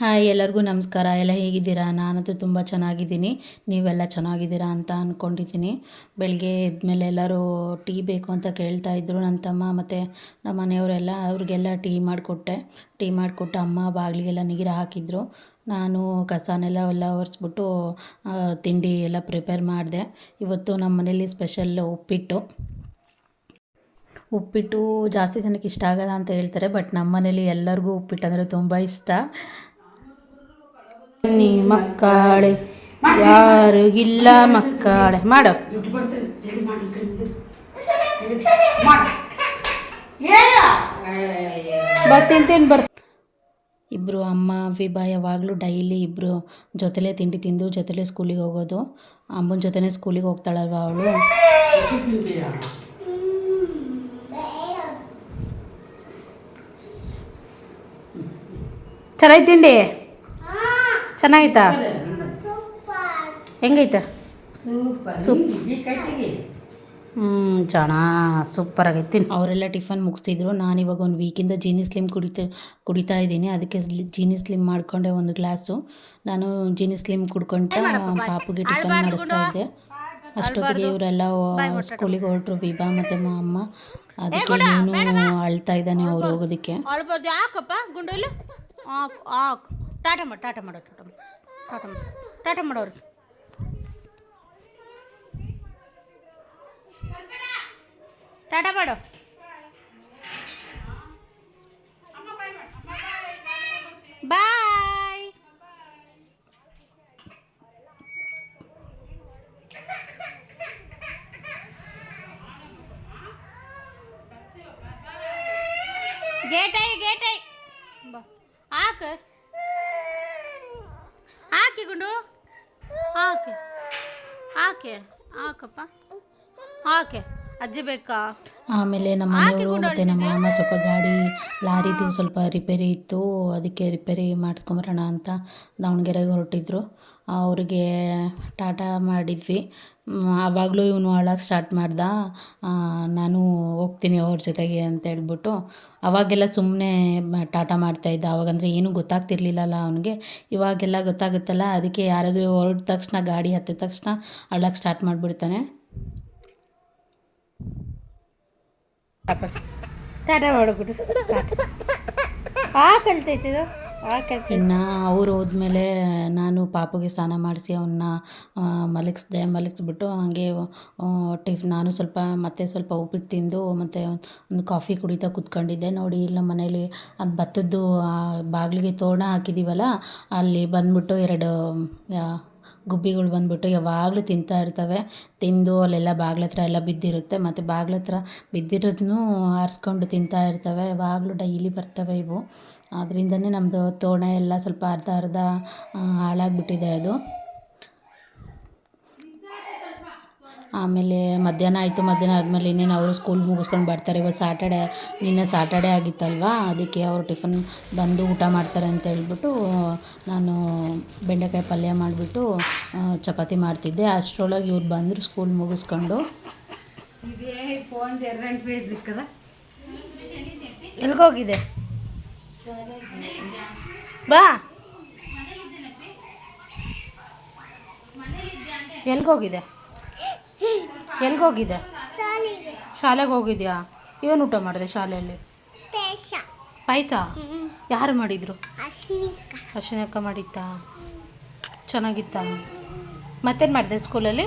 Hi, ಎಲ್ಲರಿಗೂ ನಮಸ್ಕಾರ. ಎಲ್ಲ ಹೇಗಿದ್ದೀರಾ? ನಾನಂತೂ ತುಂಬ ಚೆನ್ನಾಗಿದ್ದೀನಿ. ನೀವೆಲ್ಲ ಚೆನ್ನಾಗಿದ್ದೀರಾ ಅಂತ ಅಂದ್ಕೊಂಡಿದ್ದೀನಿ. ಬೆಳಗ್ಗೆ ಎದ್ಮೇಲೆ ಎಲ್ಲರೂ ಟೀ ಬೇಕು ಅಂತ ಕೇಳ್ತಾಯಿದ್ರು. ನನ್ನ ತಮ್ಮ ಮತ್ತು ನಮ್ಮ ಮನೆಯವರೆಲ್ಲ, ಅವ್ರಿಗೆಲ್ಲ ಟೀ ಮಾಡಿಕೊಟ್ಟು ಅಮ್ಮ ಬಾಗಿಲಿಗೆಲ್ಲ ನೀರು ಹಾಕಿದ್ರು. ನಾನು ಕಸನೆಲ್ಲ ಒರೆಸ್ಬಿಟ್ಟು ತಿಂಡಿ ಎಲ್ಲ ಪ್ರಿಪೇರ್ ಮಾಡಿದೆ. ಇವತ್ತು ನಮ್ಮ ಮನೇಲಿ ಸ್ಪೆಷಲ್ ಉಪ್ಪಿಟ್ಟು ಜಾಸ್ತಿ ಜನಕ್ಕೆ ಇಷ್ಟ ಆಗಲ್ಲ ಅಂತ ಹೇಳ್ತಾರೆ, ಬಟ್ ನಮ್ಮ ಮನೇಲಿ ಎಲ್ಲರಿಗೂ ಉಪ್ಪಿಟ್ಟು ಅಂದರೆ ತುಂಬ ಇಷ್ಟ. ನೀ ಮಕ್ಕಳೇ ಯಾರಿಗಿಲ್ಲ ಮಕ್ಕಳೇ ಮಾಡೋ ತಿಂತೀನಿ ಬರ್. ಇಬ್ಬರು ಅಮ್ಮ ವಿಭಾ ಯಾವಾಗಲೂ ಡೈಲಿ ಇಬ್ಬರು ಜೊತೆಲೇ ತಿಂಡಿ ತಿಂದು ಜೊತೆಲೇ ಸ್ಕೂಲಿಗೆ ಹೋಗೋದು. ಅಮ್ಮನ ಜೊತೆನೇ ಸ್ಕೂಲಿಗೆ ಹೋಗ್ತಾಳಲ್ವ ಅವಳು. ಚೆನ್ನಾಗಿ ತಿಂಡಿ ಚೆನ್ನಾಗಿತ್ತಾ? ಹೆಂಗೈತ? ಸೂಪರಾಗೈತಿ. ಅವರೆಲ್ಲ ಟಿಫನ್ ಮುಗಿಸ್ತಿದ್ರು. ನಾನಿವಾಗ ಒಂದು ವೀಕಿಂದ ಜೀನಿ ಸ್ಲಿಮ್ ಕುಡಿತಾ ಇದ್ದೀನಿ. ಅದಕ್ಕೆ ಜೀನಿ ಸ್ಲಿಮ್ ಮಾಡಿಕೊಂಡೆ ಒಂದು ಗ್ಲಾಸು. ನಾನು ಜೀನಿ ಸ್ಲಿಮ್ ಕುಡ್ಕೊಂತ ಪಾಪುಗೆ ಟಿಫನ್ ಮಾಡಿಸ್ತಾ ಇದ್ದೆ. ಅಷ್ಟೊತ್ತಿಗೆ ಇವರೆಲ್ಲ ಸ್ಕೂಲಿಗೆ ಹೊರಟ್ರು, ವಿಭಾ ಮತ್ತು ಅಮ್ಮ. ಅದಕ್ಕೆ ಇವನು ಅಳ್ತಾ ಇದ್ದಾನೆ ಅವ್ರು ಹೋಗೋದಕ್ಕೆ. ಟಾಟಾ ಮಾಡೋರು. ಟಾಟಾ ಮಾಡು. ಬಾಯ್. ಗೇಟೈ ಹಾಕಿ ಗುಂಡು ಹಾಕಪ್ಪ ಹಾಕೆ. ಅಜ್ಜಿ ಬೇಕಾ? ಆಮೇಲೆ ನಮ್ಮ ಮನೆಯವರು ಮತ್ತು ನಮ್ಮ ಮಾಮ ಸ್ವಲ್ಪ ಲಾರಿದು ಸ್ವಲ್ಪ ರಿಪೇರಿ ಇತ್ತು. ಅದಕ್ಕೆ ರಿಪೇರಿ ಮಾಡಿಸ್ಕೊಂಬರೋಣ ಅಂತ ದಾವಣಗೆರೆಗೆ ಹೊರಟಿದ್ರು. ಅವ್ರಿಗೆ ಟಾಟಾ ಮಾಡಿದ್ವಿ. ಆವಾಗಲೂ ಇವನು ಅಳಕ್ಕೆ ಸ್ಟಾರ್ಟ್ ಮಾಡ್ದ, ನಾನು ಹೋಗ್ತೀನಿ ಅವ್ರ ಜೊತೆಗೆ ಅಂತ ಹೇಳ್ಬಿಟ್ಟು. ಅವಾಗೆಲ್ಲ ಸುಮ್ಮನೆ ಟಾಟಾ ಮಾಡ್ತಾಯಿದ್ದ. ಅವಾಗಂದರೆ ಏನೂ ಗೊತ್ತಾಗ್ತಿರ್ಲಿಲ್ಲಲ್ಲ ಅವನಿಗೆ. ಇವಾಗೆಲ್ಲ ಗೊತ್ತಾಗುತ್ತಲ್ಲ, ಅದಕ್ಕೆ ಯಾರಾದರೂ ಹೊರಟ ತಕ್ಷಣ ಗಾಡಿ ಹತ್ತಿದ ತಕ್ಷಣ ಅಳಕ್ಕೆ ಸ್ಟಾರ್ಟ್ ಮಾಡಿಬಿಡ್ತಾನೆ. ಟಾಟಾ ಮಾಡಿಬಿಟ್ಟು ಕಲ್ತೈತಿದು. ಇನ್ನು ಅವ್ರು ಹೋದ್ಮೇಲೆ ನಾನು ಪಾಪುಗೆ ಸ್ನಾನ ಮಾಡಿಸಿ ಅವನ್ನ ಮಲಗಿಸ್ಬಿಟ್ಟು ಹಾಗೆ ನಾನು ಸ್ವಲ್ಪ ಉಪ್ಪಿಟ್ಟು ತಿಂದು ಮತ್ತು ಒಂದು ಕಾಫಿ ಕುಡಿತಾ ಕೂತ್ಕೊಂಡಿದ್ದೆ. ನೋಡಿ, ಇಲ್ಲಿ ನಮ್ಮ ಮನೇಲಿ ಅದು ಭತ್ತದ್ದು ಬಾಗಿಲಿಗೆ ತೋರಣ ಹಾಕಿದ್ದೀವಲ್ಲ, ಅಲ್ಲಿ ಬಂದ್ಬಿಟ್ಟು 2 ಗುಬ್ಬಿಗಳು ಬಂದ್ಬಿಟ್ಟು ಯಾವಾಗಲೂ ತಿಂತಾ ಇರ್ತವೆ. ತಿಂದು ಅಲ್ಲೆಲ್ಲ ಬಾಗ್ಲ ಹತ್ರ ಎಲ್ಲ ಬಿದ್ದಿರುತ್ತೆ, ಮತ್ತು ಬಾಗ್ಲ ಹತ್ರ ಬಿದ್ದಿರೋದನ್ನೂ ಆರಿಸ್ಕೊಂಡು ತಿಂತಾ ಇರ್ತವೆ. ಯಾವಾಗಲೂ ಡೈಲಿ ಬರ್ತವೆ ಇವು. ಅದರಿಂದನೇ ನಮ್ಮದು ತೋರಣ ಎಲ್ಲ ಸ್ವಲ್ಪ ಅರ್ಧ ಹಾಳಾಗಿಬಿಟ್ಟಿದೆ ಅದು. ಆಮೇಲೆ ಮಧ್ಯಾಹ್ನ ಆಯಿತು. ಮಧ್ಯಾಹ್ನ ಆದಮೇಲೆ ಇನ್ನೇನು ಅವರು ಸ್ಕೂಲ್ ಮುಗಿಸ್ಕೊಂಡು ಬರ್ತಾರೆ. ಇವತ್ತು ನಿನ್ನೆ ಸ್ಯಾಟರ್ಡೇ ಆಗಿತ್ತಲ್ವ, ಅದಕ್ಕೆ ಅವರು ಟಿಫನ್ ಬಂದು ಊಟ ಮಾಡ್ತಾರೆ ಅಂತ ಹೇಳ್ಬಿಟ್ಟು ನಾನು ಬೆಂಡೆಕಾಯಿ ಪಲ್ಯ ಮಾಡಿಬಿಟ್ಟು ಚಪಾತಿ ಮಾಡ್ತಿದ್ದೆ. ಅಷ್ಟರೊಳಗೆ ಇವ್ರು ಬಂದರು ಸ್ಕೂಲ್ ಮುಗಿಸ್ಕೊಂಡು. ಎಲ್ಗೋಗಿದೆ ಬಾ, ಎಲ್ಗೋಗಿದೆ ಶಾಲೆಗೆ ಹೋಗಿದ್ಯಾ? ಏನು ಊಟ ಮಾಡಿದೆ ಶಾಲೆಯಲ್ಲಿ? ಪಾಯಸ. ಯಾರು ಮಾಡಿದರು? ಅಶ್ವಿನಿ ಮಾಡಿತ್ತಾ? ಚೆನ್ನಾಗಿತ್ತಾ? ಮತ್ತೇನು ಮಾಡಿದೆ ಸ್ಕೂಲಲ್ಲಿ?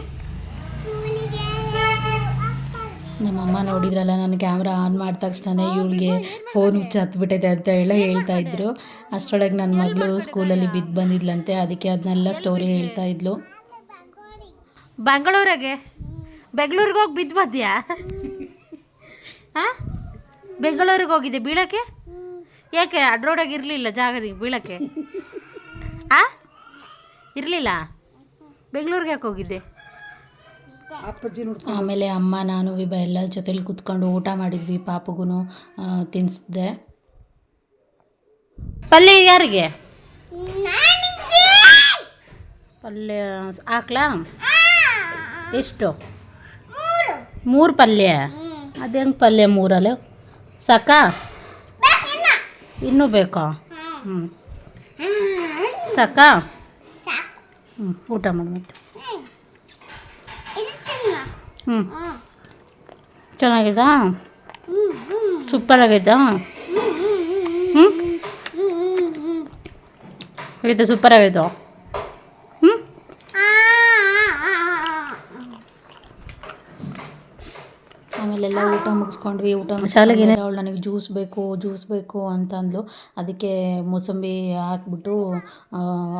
ನಮ್ಮಮ್ಮ ನೋಡಿದ್ರಲ್ಲ, ನಾನು ಕ್ಯಾಮ್ರಾ ಆನ್ ಮಾಡಿದ ತಕ್ಷಣ ಇವಳಿಗೆ ಫೋನ್ ಹತ್ಬಿಟ್ಟೈತೆ ಅಂತ ಹೇಳ್ತಾಯಿದ್ರು. ಅಷ್ಟರೊಳಗೆ ನನ್ನ ಮಗಳು ಸ್ಕೂಲಲ್ಲಿ ಬಿದ್ದು ಬಂದಿದ್ಲಂತೆ. ಅದಕ್ಕೆ ಅದನ್ನೆಲ್ಲ ಸ್ಟೋರಿ ಹೇಳ್ತಾಯಿದ್ಲು. ಬೆಂಗಳೂರಿಗೆ ಹೋಗಿ ಬಿದ್ದು ಬಂದ್ಯಾ? ಬೆಂಗಳೂರಿಗೆ ಹೋಗಿದ್ದೆ ಬೀಳಕ್ಕೆ? ಯಾಕೆ ಅಡ್ರೋಡಾಗಿ ಇರಲಿಲ್ಲ ಜಾಗ ಬೀಳಕ್ಕೆ? ಇರಲಿಲ್ಲ? ಬೆಂಗಳೂರಿಗೆ ಯಾಕೆ ಹೋಗಿದ್ದೆ? ಆಮೇಲೆ ಅಮ್ಮ, ನಾನು ವಿಭಾ ಎಲ್ಲ ಜೊತೆಲಿ ಕೂತ್ಕೊಂಡು ಊಟ ಮಾಡಿದ್ವಿ. ಪಾಪುಗೂ ತಿನ್ನಿಸ್ದೆ. ಪಲ್ಯ ಯಾರಿಗೆ? ಪಲ್ಯ ಹಾಕ್ಲಾ? ಎಷ್ಟು? 3 ಪಲ್ಯ. ಅದು ಹೆಂಗೆ ಪಲ್ಯ 3 ಸಾಕಾ? ಇನ್ನೂ ಬೇಕಾ? ಸಾಕಾ? ಊಟ ಮಾಡಿ ಮತ್ತೆ. ಹ್ಞೂ ಚೆನ್ನಾಗಿದಾ? ಸೂಪರ್ ಆಗೈತಾ? ಹ್ಞೂ ಆಗೈತೆ, ಸೂಪರ್ ಆಗೈತೋ. ಹ್ಞೂ ಆಮೇಲೆಲ್ಲ ಊಟ ಮುಗಿಸ್ಕೊಂಡ್ವಿ. ಊಟ ಶಾಲೆಗೆ ಅವಳು ನನಗೆ ಜ್ಯೂಸ್ ಬೇಕು ಅಂತ ಅಂದ್ಲು. ಅದಕ್ಕೆ ಮೂಸಂಬಿ ಹಾಕ್ಬಿಟ್ಟು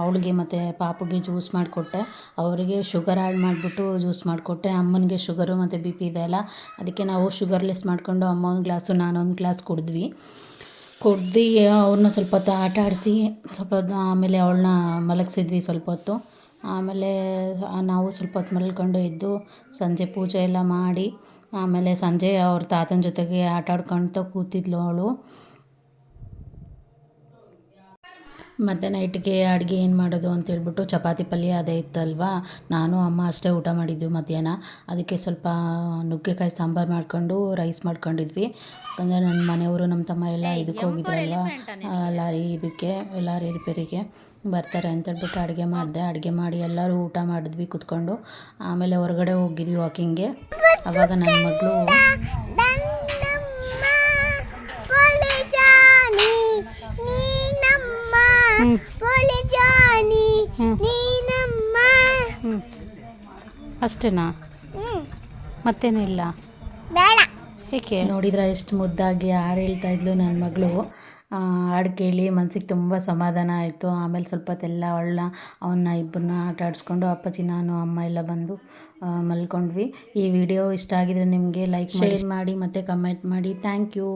ಅವಳಿಗೆ ಮತ್ತು ಪಾಪುಗೆ ಜ್ಯೂಸ್ ಮಾಡಿಕೊಟ್ಟೆ. ಅವರಿಗೆ ಶುಗರ್ ಆ್ಯಡ್ ಮಾಡಿಬಿಟ್ಟು ಜ್ಯೂಸ್ ಮಾಡಿಕೊಟ್ಟೆ. ಅಮ್ಮನಿಗೆ ಶುಗರು ಮತ್ತು ಬಿ ಪಿ ಇದೆ ಅಲ್ಲ, ಅದಕ್ಕೆ ನಾವು ಶುಗರ್ಲೆಸ್ ಮಾಡಿಕೊಂಡು ಅಮ್ಮ ಒಂದು ಗ್ಲಾಸು ನಾನೊಂದು ಗ್ಲಾಸ್ ಕುಡಿದು ಅವ್ರನ್ನ ಸ್ವಲ್ಪ ಹೊತ್ತು ಆಟ ಆಡಿಸಿ ಸ್ವಲ್ಪ ಹೊತ್ತು ಆಮೇಲೆ ಅವಳನ್ನ ಮಲಗಿಸಿದ್ವಿ ಸ್ವಲ್ಪ ಹೊತ್ತು. ಆಮೇಲೆ ನಾವು ಸ್ವಲ್ಪ ಹೊತ್ತು ಮಲ್ಕೊಂಡು ಎದ್ದು ಸಂಜೆ ಪೂಜೆ ಎಲ್ಲ ಮಾಡಿ ಆಮೇಲೆ ಸಂಜೆ ಅವ್ರ ತಾತನ ಜೊತೆಗೆ ಆಟ ಆಡ್ಕೊಳ್ತಾ ಕೂತಿದ್ಲು ಅವಳು. ಮತ್ತು ನೈಟ್ಗೆ ಅಡುಗೆ ಏನು ಮಾಡೋದು ಅಂತೇಳ್ಬಿಟ್ಟು ಚಪಾತಿ ಪಲ್ಯ ಅದೇ ಇತ್ತಲ್ವ, ನಾನು ಅಮ್ಮ ಅಷ್ಟೇ ಊಟ ಮಾಡಿದ್ವಿ ಮಧ್ಯಾಹ್ನ. ಅದಕ್ಕೆ ಸ್ವಲ್ಪ ನುಗ್ಗೆಕಾಯಿ ಸಾಂಬಾರು ಮಾಡ್ಕೊಂಡು ರೈಸ್ ಮಾಡ್ಕೊಂಡಿದ್ವಿ. ಯಾಕಂದರೆ ನನ್ನ ಮನೆಯವರು ನಮ್ಮ ತಮ್ಮ ಎಲ್ಲ ಇದಕ್ಕೆ ಹೋಗಿದ್ರಲ್ವ, ಲಾರಿ ರಿಪೇರಿಗೆ ಬರ್ತಾರೆ ಅಂತೇಳ್ಬಿಟ್ಟು ಅಡುಗೆ ಮಾಡಿ ಎಲ್ಲರೂ ಊಟ ಮಾಡಿದ್ವಿ ಕೂತ್ಕೊಂಡು. ಆಮೇಲೆ ಹೊರಗಡೆ ಹೋಗಿದ್ವಿ ವಾಕಿಂಗ್ಗೆ. ಆವಾಗ ನನ್ನ ಮಗಳು ಅಷ್ಟೇನಾ? ಮತ್ತೇನೂ ಇಲ್ಲ? ಏಕೆ? ನೋಡಿದ್ರೆ ಎಷ್ಟು ಮುದ್ದಾಗಿ ಹಾಡು ಹೇಳ್ತಾ ಇದ್ಲು ನನ್ನ ಮಗಳು. ಹಾಡು ಕೇಳಿ ಮನ್ಸಿಗೆ ತುಂಬ ಸಮಾಧಾನ ಆಯಿತು. ಆಮೇಲೆ ಸ್ವಲ್ಪ ಹೊತ್ತೆಲ್ಲ ಅವನ್ನ ಇಬ್ಬರನ್ನ ಆಟ ಆಡಿಸ್ಕೊಂಡು ಅಪ್ಪಾಜಿ ನಾನು ಅಮ್ಮ ಎಲ್ಲ ಬಂದು ಮಲ್ಕೊಂಡ್ವಿ. ಈ ವಿಡಿಯೋ ಇಷ್ಟ ಆಗಿದ್ರೆ ನಿಮಗೆ ಲೈಕ್ ಶೇರ್ ಮಾಡಿ ಮತ್ತು ಕಮೆಂಟ್ ಮಾಡಿ. Thank you.